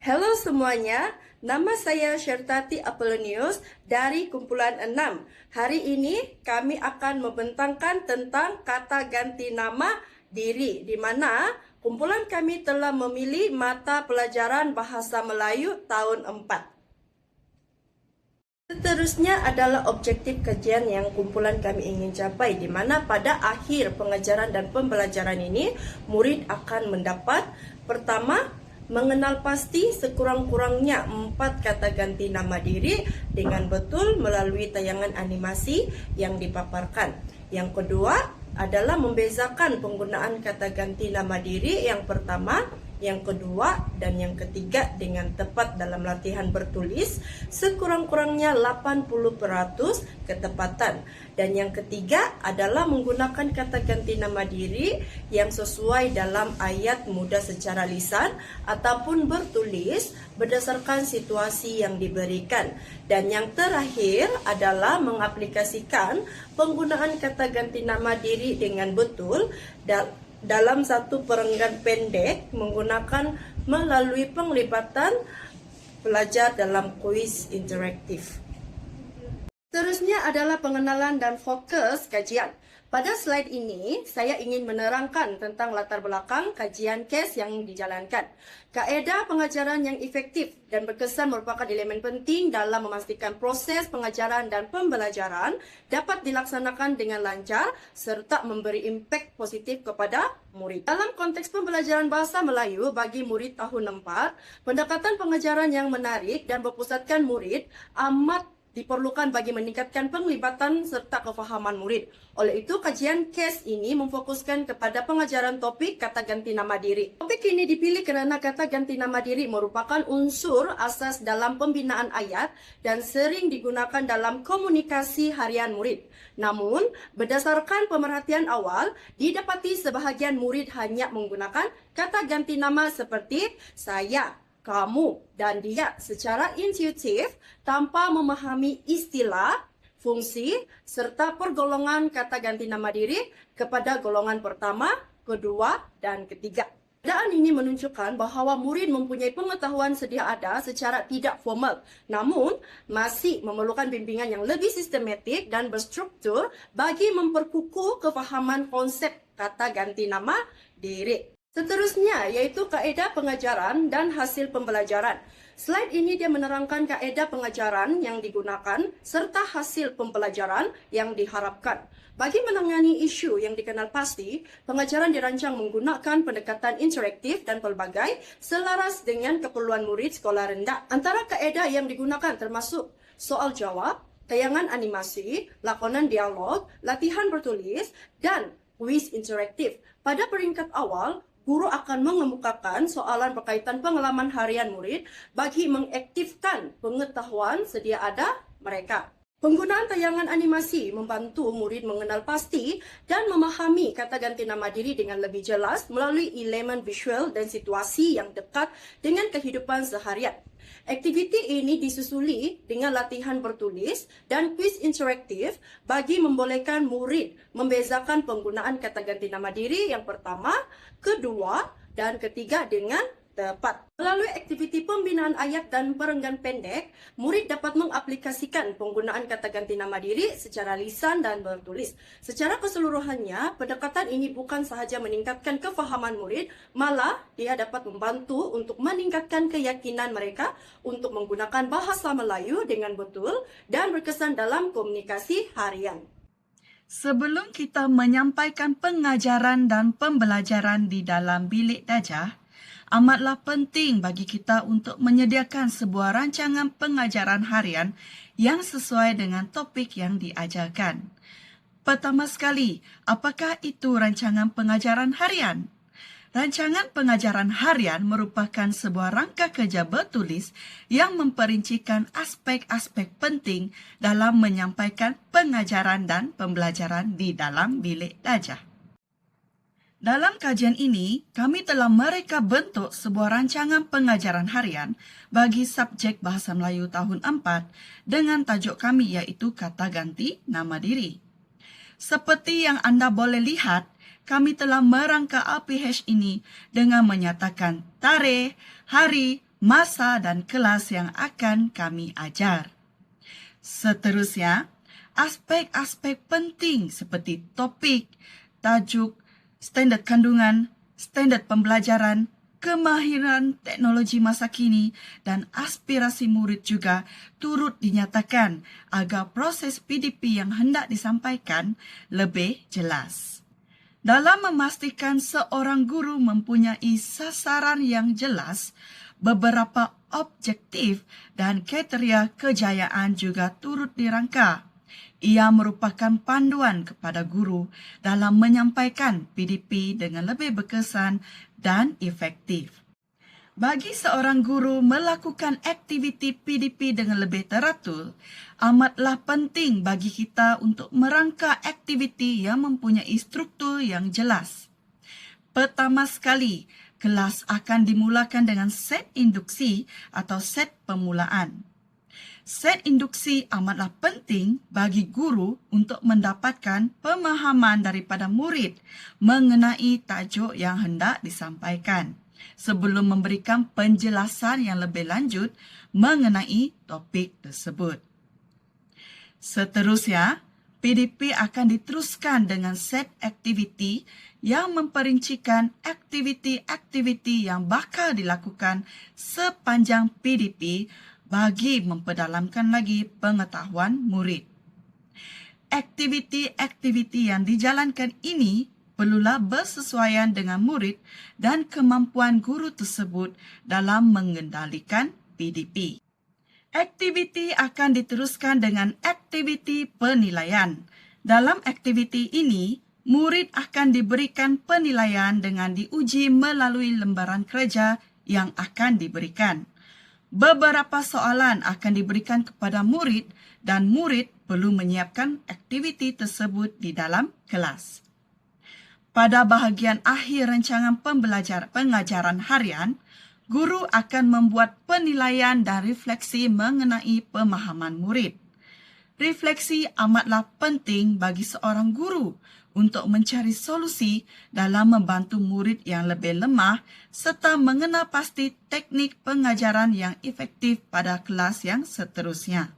Halo semuanya, nama saya Shertati Apollonius dari kumpulan 6. Hari ini kami akan membentangkan tentang kata ganti nama diri, di mana kumpulan kami telah memilih mata pelajaran Bahasa Melayu tahun 4. Seterusnya adalah objektif kajian yang kumpulan kami ingin capai, di mana pada akhir pengajaran dan pembelajaran ini, murid akan mendapat pertama, mengenal pasti sekurang-kurangnya 4 kata ganti nama diri dengan betul melalui tayangan animasi yang dipaparkan. Yang kedua adalah membezakan penggunaan kata ganti nama diri yang pertama, yang kedua, dan yang ketiga dengan tepat dalam latihan bertulis sekurang-kurangnya 80% ketepatan. Dan yang ketiga adalah menggunakan kata ganti nama diri yang sesuai dalam ayat mudah secara lisan ataupun bertulis berdasarkan situasi yang diberikan. Dan yang terakhir adalah mengaplikasikan penggunaan kata ganti nama diri dengan betul dalam satu perenggan pendek menggunakan melalui penglibatan pelajar dalam kuis interaktif. Seterusnya adalah pengenalan dan fokus kajian. Pada slide ini, saya ingin menerangkan tentang latar belakang kajian case yang dijalankan. Kaedah pengajaran yang efektif dan berkesan merupakan elemen penting dalam memastikan proses pengajaran dan pembelajaran dapat dilaksanakan dengan lancar serta memberi impak positif kepada murid. Dalam konteks pembelajaran bahasa Melayu bagi murid tahun 4, pendekatan pengajaran yang menarik dan berpusatkan murid amat diperlukan bagi meningkatkan penglibatan serta kefahaman murid. Oleh itu, kajian case ini memfokuskan kepada pengajaran topik kata ganti nama diri. Topik ini dipilih kerana kata ganti nama diri merupakan unsur asas dalam pembinaan ayat dan sering digunakan dalam komunikasi harian murid. Namun, berdasarkan pemerhatian awal, didapati sebahagian murid hanya menggunakan kata ganti nama seperti saya, kamu, dan dia secara intuitif tanpa memahami istilah, fungsi, serta pergolongan kata ganti nama diri kepada golongan pertama, kedua, dan ketiga. Keadaan ini menunjukkan bahawa murid mempunyai pengetahuan sedia ada secara tidak formal, namun masih memerlukan bimbingan yang lebih sistematik dan berstruktur bagi memperkukuh kefahaman konsep kata ganti nama diri. Seterusnya yaitu kaedah pengajaran dan hasil pembelajaran. Slide ini dia menerangkan kaedah pengajaran yang digunakan serta hasil pembelajaran yang diharapkan. Bagi menangani isu yang dikenal pasti, pengajaran dirancang menggunakan pendekatan interaktif dan pelbagai selaras dengan keperluan murid sekolah rendah. Antara kaedah yang digunakan termasuk soal jawab, tayangan animasi, lakonan dialog, latihan bertulis, dan kuis interaktif. Pada peringkat awal, guru akan mengemukakan soalan berkaitan pengalaman harian murid bagi mengaktifkan pengetahuan sedia ada mereka. Penggunaan tayangan animasi membantu murid mengenal pasti dan memahami kata ganti nama diri dengan lebih jelas melalui elemen visual dan situasi yang dekat dengan kehidupan seharian. Aktiviti ini disusuli dengan latihan bertulis dan kuis interaktif bagi membolehkan murid membezakan penggunaan kata ganti nama diri yang pertama, kedua, dan ketiga dengan tepat. Melalui aktiviti pembinaan ayat dan perenggan pendek, murid dapat mengaplikasikan penggunaan kata ganti nama diri secara lisan dan bertulis. Secara keseluruhannya, pendekatan ini bukan sahaja meningkatkan kefahaman murid, malah dia dapat membantu untuk meningkatkan keyakinan mereka untuk menggunakan bahasa Melayu dengan betul dan berkesan dalam komunikasi harian. Sebelum kita menyampaikan pengajaran dan pembelajaran di dalam bilik darjah, amatlah penting bagi kita untuk menyediakan sebuah rancangan pengajaran harian yang sesuai dengan topik yang diajarkan. Pertama sekali, apakah itu rancangan pengajaran harian? Rancangan pengajaran harian merupakan sebuah rangka kerja bertulis yang memperincikan aspek-aspek penting dalam menyampaikan pengajaran dan pembelajaran di dalam bilik darjah. Dalam kajian ini, kami telah mereka bentuk sebuah rancangan pengajaran harian bagi subjek Bahasa Melayu tahun 4 dengan tajuk kami iaitu kata ganti nama diri. Seperti yang anda boleh lihat, kami telah merangka RPH ini dengan menyatakan tarikh, hari, masa dan kelas yang akan kami ajar. Seterusnya, aspek-aspek penting seperti topik, tajuk, standard kandungan, standard pembelajaran, kemahiran teknologi masa kini dan aspirasi murid juga turut dinyatakan agar proses PDP yang hendak disampaikan lebih jelas. Dalam memastikan seorang guru mempunyai sasaran yang jelas, beberapa objektif dan kriteria kejayaan juga turut dirangka. Ia merupakan panduan kepada guru dalam menyampaikan PDP dengan lebih berkesan dan efektif. Bagi seorang guru melakukan aktiviti PDP dengan lebih teratur, amatlah penting bagi kita untuk merangka aktiviti yang mempunyai struktur yang jelas. Pertama sekali, kelas akan dimulakan dengan set induksi atau set permulaan. Set induksi amatlah penting bagi guru untuk mendapatkan pemahaman daripada murid mengenai tajuk yang hendak disampaikan, sebelum memberikan penjelasan yang lebih lanjut mengenai topik tersebut. Seterusnya, PDP akan diteruskan dengan set aktiviti yang memperincikan aktiviti-aktiviti yang bakal dilakukan sepanjang PDP bagi memperdalamkan lagi pengetahuan murid. Aktiviti-aktiviti yang dijalankan ini perlulah bersesuaian dengan murid dan kemampuan guru tersebut dalam mengendalikan PDP. Aktiviti akan diteruskan dengan aktiviti penilaian. Dalam aktiviti ini, murid akan diberikan penilaian dengan diuji melalui lembaran kerja yang akan diberikan. Beberapa soalan akan diberikan kepada murid dan murid perlu menyiapkan aktiviti tersebut di dalam kelas. Pada bahagian akhir rancangan pengajaran harian, guru akan membuat penilaian dan refleksi mengenai pemahaman murid. Refleksi amatlah penting bagi seorang guru untuk mencari solusi dalam membantu murid yang lebih lemah serta mengenal pasti teknik pengajaran yang efektif pada kelas yang seterusnya.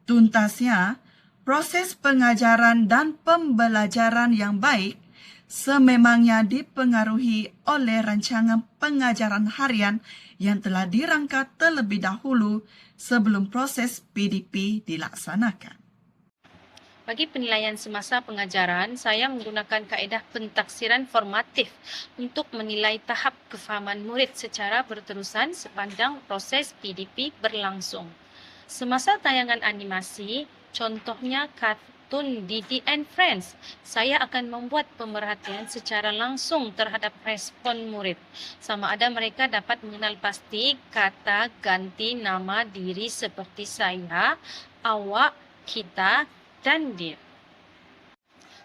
Tuntasnya, proses pengajaran dan pembelajaran yang baik sememangnya dipengaruhi oleh rancangan pengajaran harian yang telah dirangka terlebih dahulu sebelum proses PDP dilaksanakan. Bagi penilaian semasa pengajaran, saya menggunakan kaedah pentaksiran formatif untuk menilai tahap kefahaman murid secara berterusan sepanjang proses PDP berlangsung. Semasa tayangan animasi, contohnya kartun Didi and Friends, saya akan membuat pemerhatian secara langsung terhadap respon murid. Sama ada mereka dapat mengenal pasti kata ganti nama diri seperti saya, awak, kita, dan dia.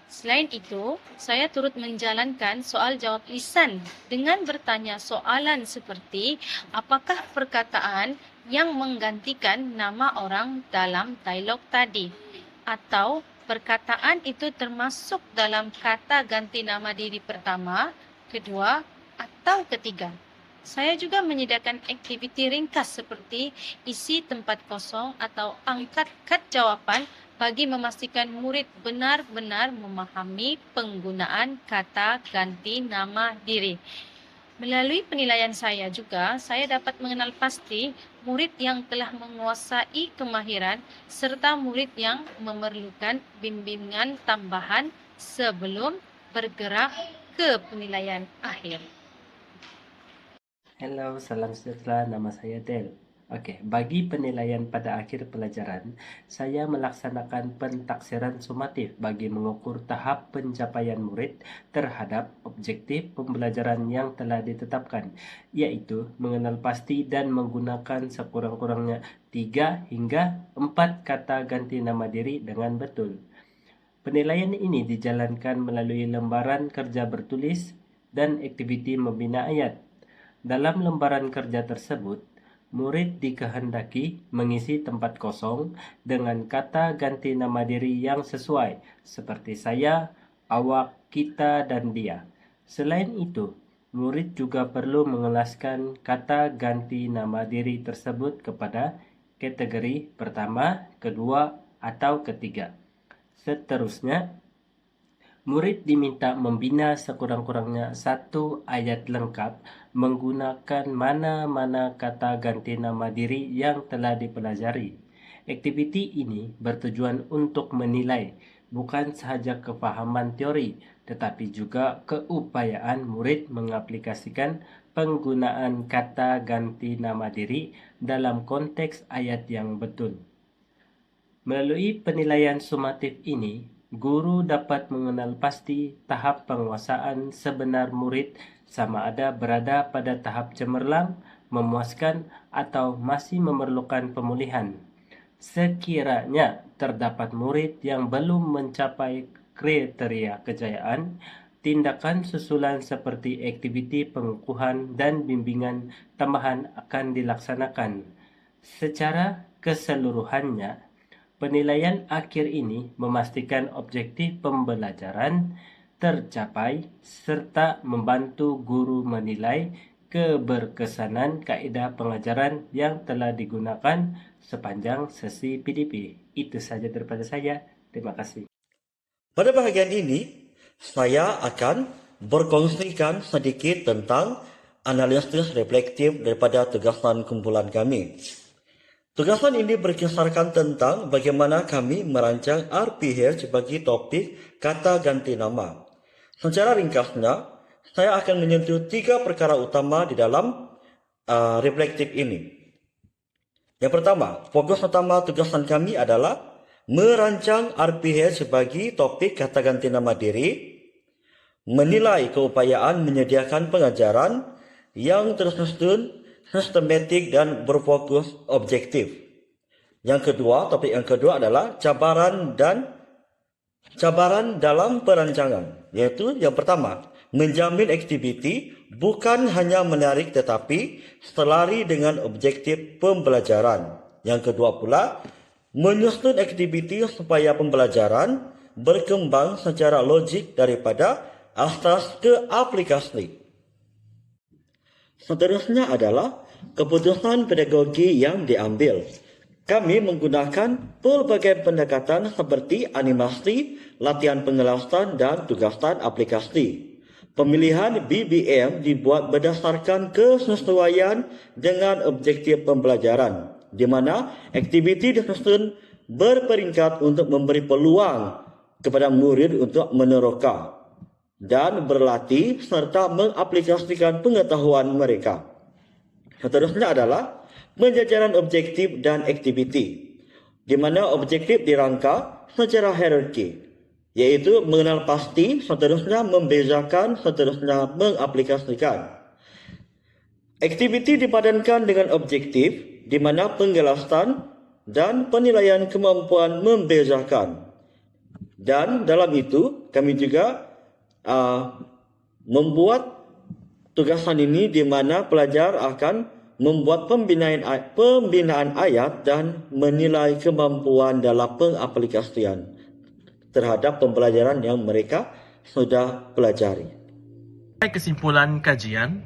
Selain itu, saya turut menjalankan soal jawab lisan dengan bertanya soalan seperti apakah perkataan yang menggantikan nama orang dalam dialog tadi, atau perkataan itu termasuk dalam kata ganti nama diri pertama, kedua, atau ketiga. Saya juga menyediakan aktiviti ringkas seperti isi tempat kosong atau angkat kad jawapan bagi memastikan murid benar-benar memahami penggunaan kata ganti nama diri. Melalui penilaian saya juga, saya dapat mengenal pasti murid yang telah menguasai kemahiran serta murid yang memerlukan bimbingan tambahan sebelum bergerak ke penilaian akhir. Hello, salam sejahtera. Nama saya Del. Bagi penilaian pada akhir pelajaran, saya melaksanakan pentaksiran sumatif bagi mengukur tahap pencapaian murid terhadap objektif pembelajaran yang telah ditetapkan, yaitu mengenal pasti dan menggunakan sekurang-kurangnya 3 hingga 4 kata ganti nama diri dengan betul. Penilaian ini dijalankan melalui lembaran kerja bertulis dan aktiviti membina ayat. Dalam lembaran kerja tersebut, murid dikehendaki mengisi tempat kosong dengan kata ganti nama diri yang sesuai, seperti saya, awak, kita, dan dia. Selain itu, Murid juga perlu mengelaskan kata ganti nama diri tersebut kepada kategori pertama, kedua, atau ketiga. Seterusnya, murid diminta membina sekurang-kurangnya 1 ayat lengkap menggunakan mana-mana kata ganti nama diri yang telah dipelajari. Aktiviti ini bertujuan untuk menilai bukan sahaja kefahaman teori, tetapi juga keupayaan murid mengaplikasikan penggunaan kata ganti nama diri dalam konteks ayat yang betul. Melalui penilaian sumatif ini, guru dapat mengenal pasti tahap penguasaan sebenar murid sama ada berada pada tahap cemerlang, memuaskan, atau masih memerlukan pemulihan. Sekiranya terdapat murid yang belum mencapai kriteria kejayaan, tindakan susulan seperti aktiviti pengukuhan dan bimbingan tambahan akan dilaksanakan. Secara keseluruhannya, penilaian akhir ini memastikan objektif pembelajaran tercapai serta membantu guru menilai keberkesanan kaedah pengajaran yang telah digunakan sepanjang sesi PDP. Itu saja daripada saya. Terima kasih. Pada bahagian ini, saya akan berkongsikan sedikit tentang analisis reflektif daripada tugasan kumpulan kami. Tugasan ini berkisarkan tentang bagaimana kami merancang RPH sebagai topik kata ganti nama. Secara ringkasnya, saya akan menyentuh 3 perkara utama di dalam reflektif ini. Yang pertama, fokus utama tugasan kami adalah merancang RPH sebagai topik kata ganti nama diri, menilai keupayaan menyediakan pengajaran yang tersusun, sistematik dan berfokus objektif. Yang kedua, topik yang kedua adalah cabaran dalam perancangan, yaitu yang pertama, menjamin aktiviti bukan hanya menarik tetapi selari dengan objektif pembelajaran. Yang kedua pula, menyusun aktiviti supaya pembelajaran berkembang secara logik daripada asas ke aplikasi. Seterusnya adalah keputusan pedagogi yang diambil. Kami menggunakan pelbagai pendekatan seperti animasi, latihan pengelasan dan tugasan aplikasi. Pemilihan BBM dibuat berdasarkan kesesuaian dengan objektif pembelajaran, di mana aktiviti disusun berperingkat untuk memberi peluang kepada murid untuk meneroka dan berlatih serta mengaplikasikan pengetahuan mereka. Seterusnya adalah penjajaran objektif dan aktiviti, di mana objektif dirangka secara hierarki, yaitu mengenal pasti, seterusnya membezakan, seterusnya mengaplikasikan. Aktiviti dipadankan dengan objektif, di mana penjelasan dan penilaian kemampuan membezakan. Dan dalam itu, kami juga membuat tugasan ini di mana pelajar akan membuat pembinaan ayat dan menilai kemampuan dalam pengaplikasian terhadap pembelajaran yang mereka sudah pelajari. Kesimpulan kajian,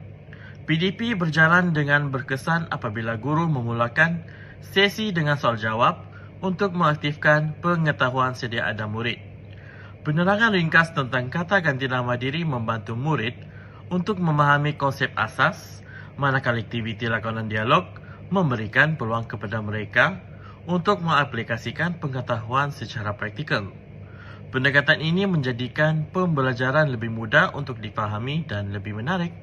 PDP berjalan dengan berkesan apabila guru memulakan sesi dengan soal jawab untuk mengaktifkan pengetahuan sedia ada murid. Penerangan ringkas tentang kata ganti nama diri membantu murid untuk memahami konsep asas, manakala aktiviti lakonan dialog memberikan peluang kepada mereka untuk mengaplikasikan pengetahuan secara praktikal. Pendekatan ini menjadikan pembelajaran lebih mudah untuk dipahami dan lebih menarik.